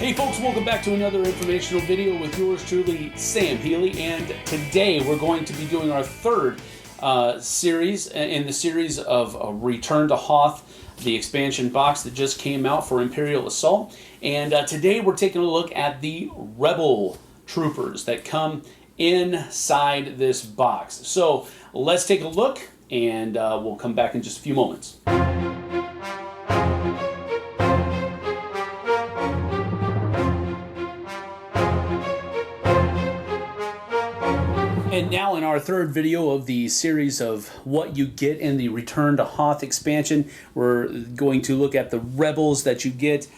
Hey folks, welcome back to another informational video with yours truly, Sam Healey, and today we're going to be doing our third series in the series of Return to Hoth, the expansion box that just came out for Imperial Assault. And today we're taking a look at the Rebel troopers that come inside this box. So let's take a look, and we'll come back in just a few moments. And now in our third video of the series of what you get in the Return to Hoth expansion, we're going to look at the rebels that you get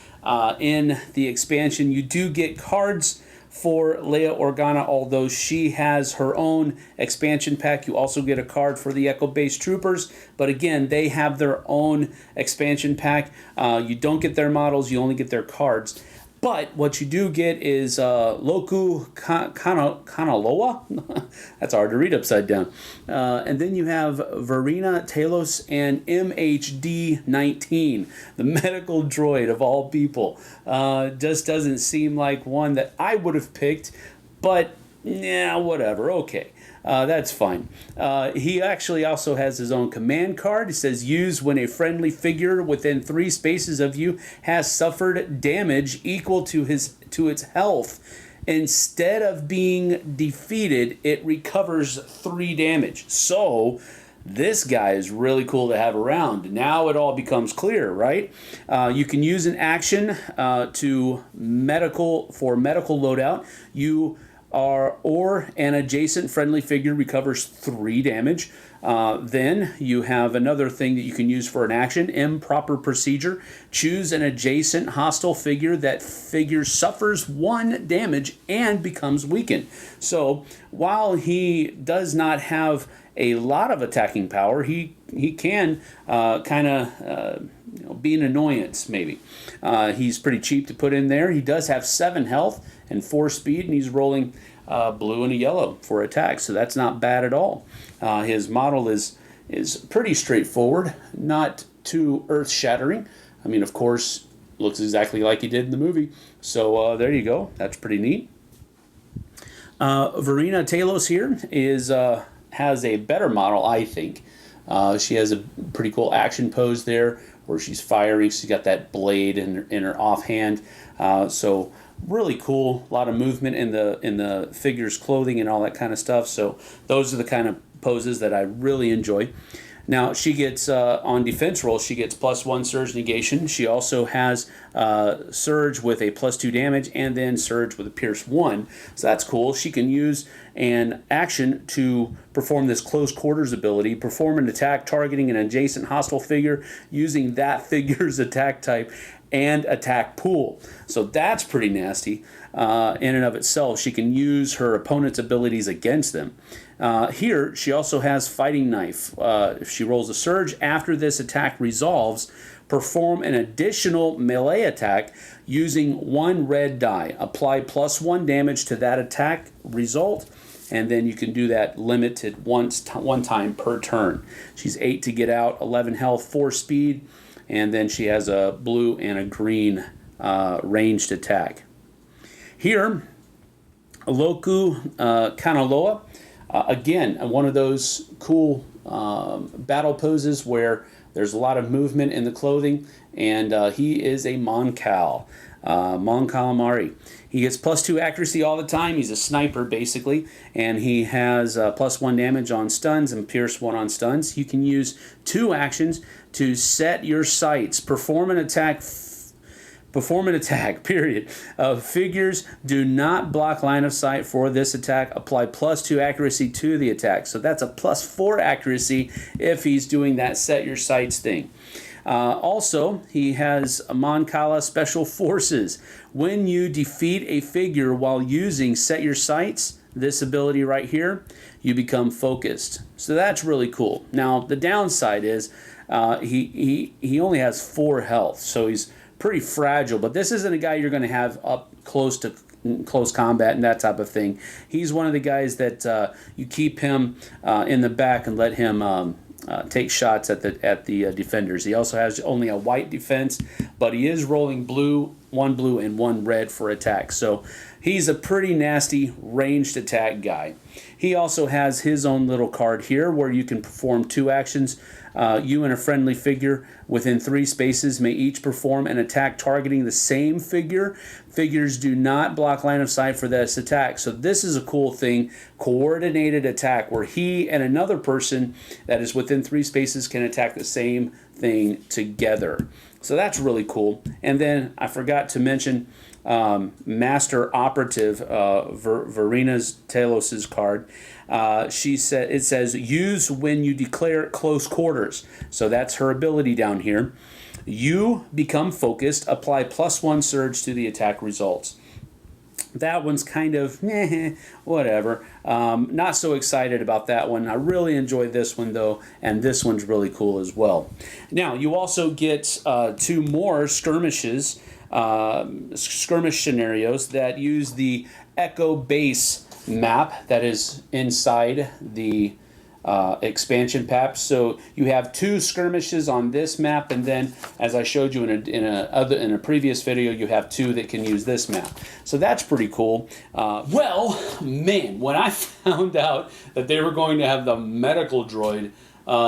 in the expansion. You do get cards for Leia Organa, although she has her own expansion pack. You also get a card for the Echo-based troopers, but again, they have their own expansion pack. You don't get their models, you only get their cards. But what you do get is Loku Kanaloa. That's hard to read upside down. And then you have Verina Talos and MHD-19, the medical droid of all people. Just doesn't seem like one that I would have picked, but yeah, whatever. Okay. That's fine. He actually also has his own command card. It says, use when a friendly figure within 3 spaces of you has suffered damage equal to its health. Instead of being defeated, it recovers 3 damage. So this guy is really cool to have around. Now it all becomes clear, right? You can use an action for medical loadout. Or an adjacent friendly figure recovers 3 damage. Then you have another thing that you can use for an action, improper procedure. Choose an adjacent hostile figure. That figure suffers 1 damage and becomes weakened. So while he does not have a lot of attacking power, he can kind of be an annoyance, maybe. He's pretty cheap to put in there. He does have 7 health and 4 speed, and he's rolling blue and a yellow for attack, so that's not bad at all. His model is pretty straightforward, not too earth-shattering. I mean, of course, looks exactly like he did in the movie, so there you go. That's pretty neat. Verina Talos here has a better model, I think. She has a pretty cool action pose there where she's firing. She's got that blade in her offhand. So really cool. A lot of movement in the figure's clothing and all that kind of stuff. So those are the kind of poses that I really enjoy. Now she gets on defense rolls, she gets +1 surge negation. She also has surge with a +2 damage, and then surge with a pierce 1. So that's cool. She can use an action to perform this close quarters ability, perform an attack targeting an adjacent hostile figure using that figure's attack type and attack pool. So that's pretty nasty in and of itself. She can use her opponent's abilities against them. Here, she also has Fighting Knife. If she rolls a surge after this attack resolves, perform an additional melee attack using 1 red die. Apply +1 damage to that attack result, and then you can do that limited one time per turn. She's 8 to get out, 11 health, 4 speed, and then she has a blue and a green ranged attack. Here, Loku Kanaloa. Again, one of those cool battle poses where there's a lot of movement in the clothing, and he is a Mon Calamari. He gets +2 accuracy all the time. He's a sniper, basically, and he has +1 damage on stuns and pierce 1 on stuns. You can use 2 actions to set your sights. Perform an attack, period. Figures do not block line of sight for this attack. Apply +2 accuracy to the attack. So that's a +4 accuracy if he's doing that set your sights thing. Also, he has Mon Cala Special Forces. When you defeat a figure while using set your sights, this ability right here, you become focused. So that's really cool. Now, the downside is he only has 4 health, so he's pretty fragile, but this isn't a guy you're going to have up close to close combat and that type of thing. He's one of the guys that you keep him in the back and let him take shots at the defenders. He also has only a white defense, but he is rolling blue one blue, and one red for attack. So he's a pretty nasty ranged attack guy. He also has his own little card here where you can perform 2 actions. You and a friendly figure within 3 spaces may each perform an attack targeting the same figure. Figures do not block line of sight for this attack. So this is a cool thing, coordinated attack, where he and another person that is within 3 spaces can attack the same thing together. So that's really cool. And then I forgot to mention Master Operative, Verena Talos' card. It says use when you declare close quarters. So that's her ability down here. You become focused, apply +1 surge to the attack results. That one's kind of whatever. Not so excited about that one. I really enjoyed this one though, and this one's really cool as well. Now you also get 2 more skirmish scenarios that use the Echo Base map that is inside the expansion pack. So you have 2 skirmishes on this map, and then, as I showed you in a previous video, you have 2 that can use this map. So that's pretty cool. Well, man, when I found out that they were going to have the medical droid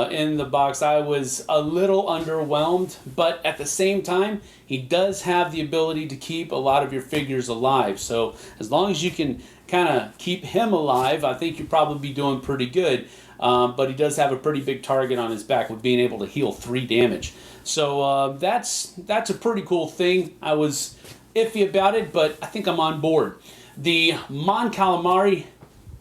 in the box, I was a little underwhelmed, but at the same time, he does have the ability to keep a lot of your figures alive. So as long as you can kind of keep him alive, I think you'll probably be doing pretty good. But he does have a pretty big target on his back with being able to heal 3 damage. So that's a pretty cool thing. I was iffy about it, but I think I'm on board. The Mon Calamari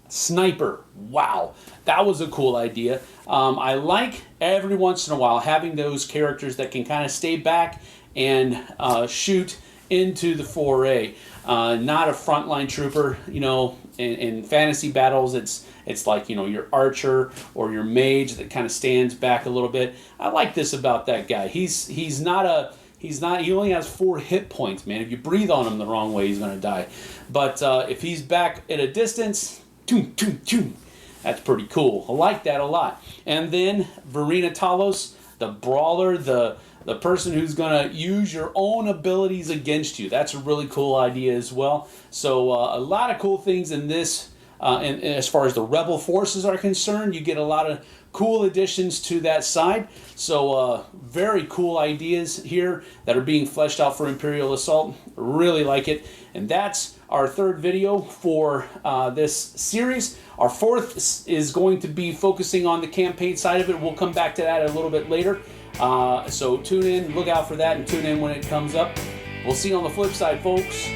Sniper. Wow, that was a cool idea. I like every once in a while having those characters that can kind of stay back and shoot into the foray. Not a frontline trooper, you know. In fantasy battles, it's like, you know, your archer or your mage that kind of stands back a little bit. I like this about that guy. He only has 4 hit points, man. If you breathe on him the wrong way, he's going to die. But if he's back at a distance, toom, toom, toom, that's pretty cool. I like that a lot. And then Verena Talos, the brawler, the person who's going to use your own abilities against you. That's a really cool idea as well. So a lot of cool things in this. And as far as the rebel forces are concerned, you get a lot of cool additions to that side. So very cool ideas here that are being fleshed out for Imperial Assault. Really like it. And that's our 3rd video for this series. Our 4th is going to be focusing on the campaign side of it. We'll come back to that a little bit later. So tune in, look out for that, and tune in when it comes up. We'll see you on the flip side, folks.